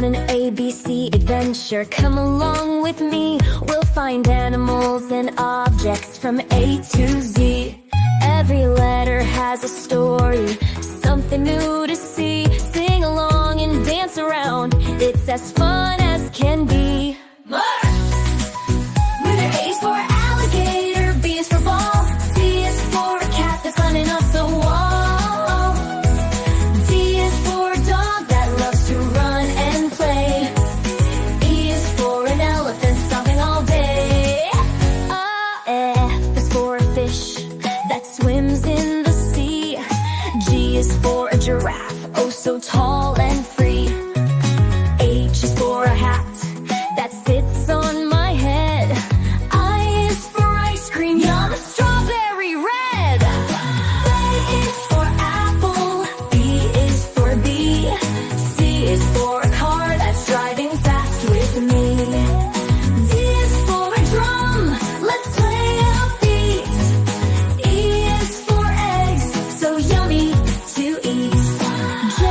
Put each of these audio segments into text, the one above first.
on an ABC adventure. Come along with me, we'll find animals and objects from A to Z. Every letter has a story, something new to see. Sing along and dance around, it's as fun as can be. Letter A is for alligator, B is for ball, C is for a cat that's climbing up the wall. D is for a dog that loves to run and play. E is for an elephant stomping all day. F is for a fish that swims in the sea. G is for a giraffe, oh so tall and free. H is for a hat that sits on my head. I is for ice cream, yum, strawberry red. A is for apple, B is for bee. C is for a car that's driving fast with me. D is for a drum, let's play a beat. E is for eggs, so yummy to eat. J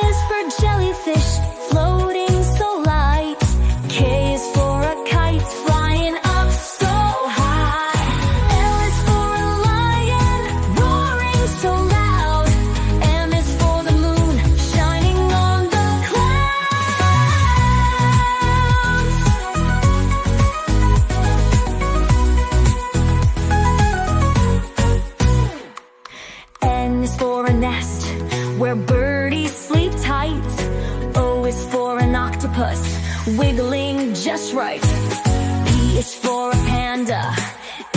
is for jellyfish, floating so light. K is for a kite, flying up so high. L is for a lion, roaring so loud. M is for the moon, shining on the clouds. N is for a nest where birdies sleep tight. O is for an octopus, wiggling just right. P is for a panda,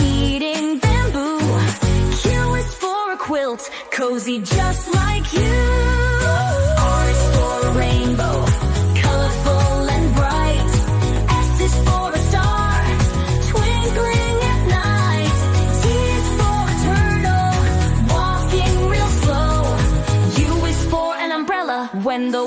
eating bamboo. Q is for a quilt, cozy just like you. R is for a rainbow, colorful and bright. S is for a star, twinkling at night. T is for a turtle, walking real slow. U is for an umbrella when the